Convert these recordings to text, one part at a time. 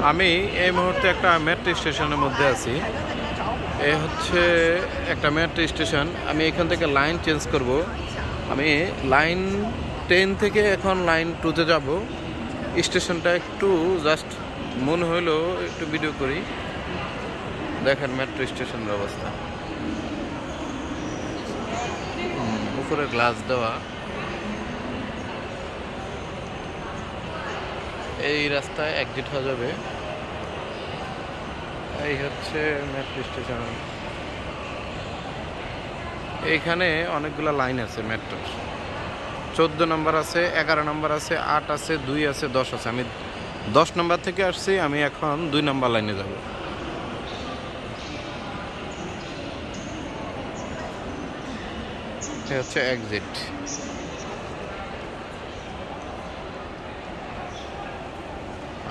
আমি এই মুহূর্তে একটা মেট্রো স্টেশনের মধ্যে আছি। এ হচ্ছে একটা মেট্রো স্টেশন। আমি এখান থেকে লাইন চেঞ্জ করব। আমি লাইন 10 থেকে এখন লাইন 2-তে যাব। স্টেশনটা একটু জাস্ট মনে হইলো একটু ভিডিও করি। দেখেন মেট্রো স্টেশনের অবস্থা, উপরে গ্লাস দেওয়া। এই রাস্তায় এক্সিট হয়ে যাবে। এই হচ্ছে মেট্রো স্টেশন। এইখানে অনেকগুলো লাইন আছে মেট্রোর। 14 নম্বর আছে, 11 নম্বর আছে, 8 আছে, 2 আছে, 10 আছে। আমি 10 নম্বর থেকে আসছি। আমি এখন 2 নম্বর লাইনে যাব। এটা হচ্ছে এক্সিট।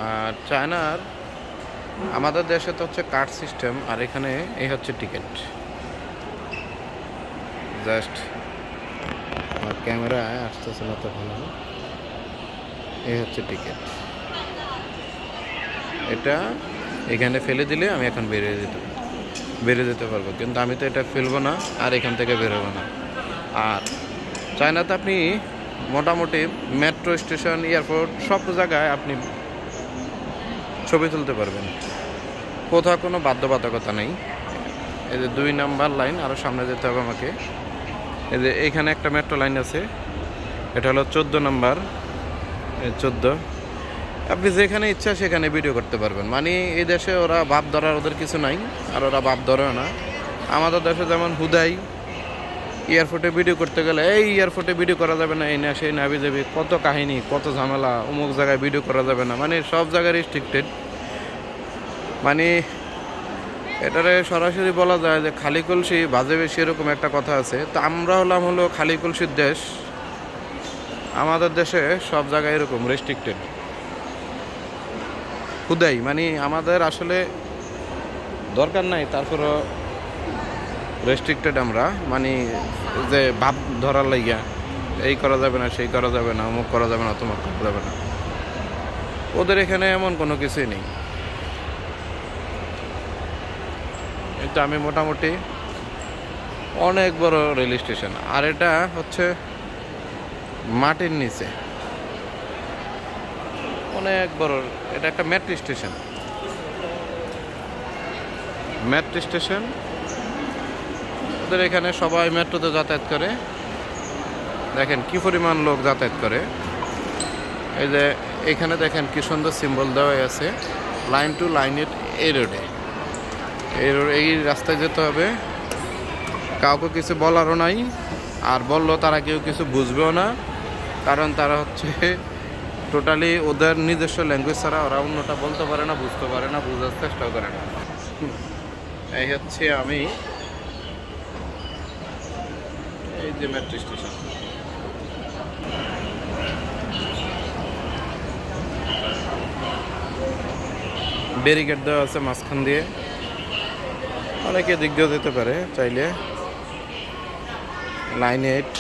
আর চায়নার আমাদের দেশে তো হচ্ছে কার্ড সিস্টেম, আর এখানে এই হচ্ছে টিকিট। জাস্ট আমার ক্যামেরায় আসতেছে না তো ভালো। এই হচ্ছে টিকিট। এটা এখানে ফেলে দিলে আমি এখন বেরিয়ে যেতে পারবো, কিন্তু আমি তো এটা ফেলবো না আর এখান থেকে বেরোবো না। আর চায়নাতে আপনি মোটামুটি মেট্রো স্টেশন, এয়ারপোর্ট সব জায়গায় আপনি ছবি তুলতে পারবেন, কোথাও কোনো বাধ্যবাধকতা নেই। এই যে 2 নাম্বার লাইন, আরও সামনে যেতে হবে আমাকে। এই যে এইখানে একটা মেট্রো লাইন আছে, এটা হলো 14 নাম্বার। 14। আপনি যেখানে ইচ্ছা সেখানে ভিডিও করতে পারবেন। মানে এই দেশে ওরা বাপ ধরার ওদের কিছু নাই, আর ওরা বাপ ধরেও না। আমাদের দেশে যেমন হুদাই এয়ারপোর্টে ভিডিও করতে গেলে এই এয়ারপোর্টে ভিডিও করা যাবে না, এই না সেই নাবি যাবি, কত কাহিনী, কত ঝামেলা, অমুক জায়গায় ভিডিও করা যাবে না, মানে সব জায়গায় রেস্ট্রিক্টেড। মানে এটারে সরাসরি বলা যায় যে খালি কলসি বাজে বেশি, এরকম একটা কথা আছে। তো আমরা হলো খালি কলসির দেশ। আমাদের দেশে সব জায়গায় এরকম রেস্ট্রিক্টেড হুদাই। মানে আমাদের আসলে দরকার নাই, তারপরও রেস্ট্রিক্টেড আমরা। মানে যে ভাব ধরার লাইগা এই করা যাবে না, সেই করা যাবে না, অমুক করা যাবে না, তমুক করা যাবে না। ওদের এখানে এমন কোনো কিছুই নেই। কিন্তু আমি মোটামুটি অনেক বড় রেল স্টেশন, আর এটা হচ্ছে মাটির নিচে অনেক বড়। এটা একটা মেট্রো স্টেশন। মেট্রো স্টেশন, ওদের এখানে সবাই মেট্রোতে যাতায়াত করে। দেখেন কি পরিমাণ লোক যাতায়াত করে। এই যে এখানে দেখেন কি সুন্দর সিম্বল দেওয়া আছে, লাইন টু লাইন 8 এই রোডে। এই রাস্তায় যেতে হবে। কাউকে কিছু বলারও নাই, আর বললেও তারা কেউ কিছু বুঝবেও না, কারণ তারা হচ্ছে টোটালি ওদের নিজস্ব ল্যাঙ্গুয়েজ ছাড়া ওরা অন্যটা বলতে পারে না, বুঝতে পারে না, বোঝার চেষ্টাও করে না। এই হচ্ছে আমি এই যে মেট্রো স্টেশন। ব্যারিকেড দেওয়া আছে মাঝখান দিয়ে, অনেকে দিক দিয়ে যেতে পারে চাইলে। লাইন 8।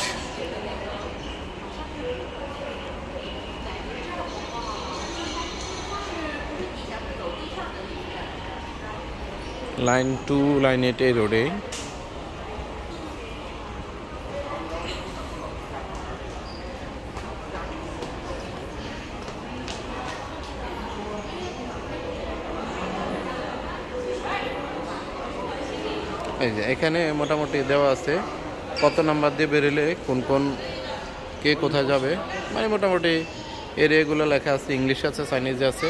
লাইন 2 লাইন 8 এই রোডে। এই যে এখানে মোটামুটি দেওয়া আছে কত নাম্বার দিয়ে বেরোলে কোন কোন কে কোথায় যাবে। মানে মোটামুটি এরিয়াগুলো লেখা আছে, ইংলিশ আছে, চাইনিজ আছে।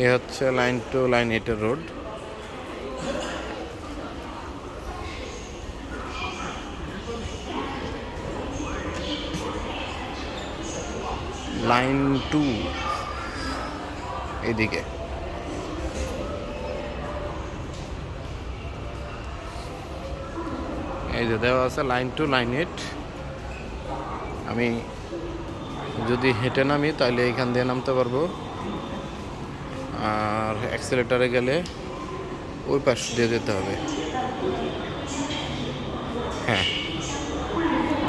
এ হচ্ছে লাইন 2 লাইন 8 এর রোড। লাইন 2 এদিকে। এই যে দেওয়া আছে লাইন 2 লাইন 8। আমি যদি হেঁটে নামি তাহলে এইখান দিয়ে নামতে পারবো, আর অ্যাক্সেলেটারে গেলে ওই পাশ দিয়ে যেতে হবে। হ্যাঁ,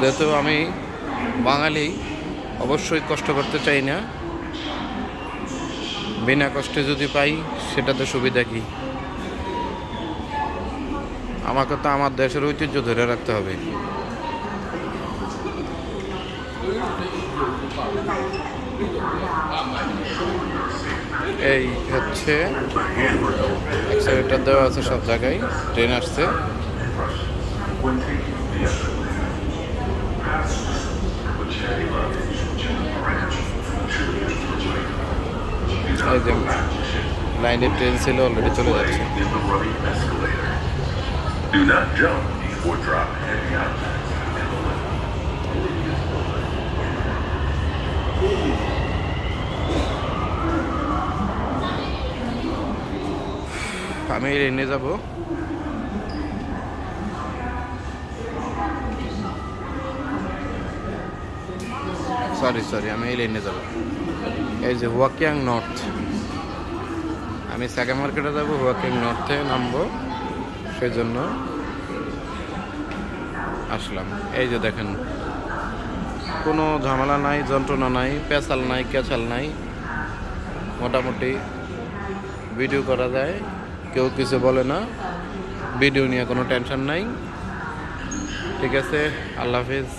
যেহেতু আমি বাঙালি অবশ্যই কষ্ট করতে চাই না, বিনা কষ্টে যদি পাই সেটাতে সুবিধা কি? আমাকে তো আমার দেশের ঐতিহ্য ধরে রাখতে হবে। এই হচ্ছে অ্যাক্সিলেটর দেওয়া আছে সব জায়গায়, ট্রেন আসছে। এই যে লাইনের ট্রেন ছিল, অলরেডি চলে যাচ্ছে। Do not jump or drop heavy objects. আমি রেনে যাব। সরি আমি এই লেনে যাব। এই যে ওয়াকিয়াং নর্থ, আমি সাগা মার্কেটে যাব, ওয়াকিয়াং নর্থে নামবো, সেই জন্য আসলাম। এই যে দেখেন, কোনো ঝামেলা নাই, যন্ত্রণা নাই, পেঁচাল নাই, ক্যাচাল নাই, মোটামুটি ভিডিও করা যায়, কেউ কিছু বলে না, ভিডিও নিয়ে কোনো টেনশন নাই। ঠিক আছে, আল্লাহ হাফিজ।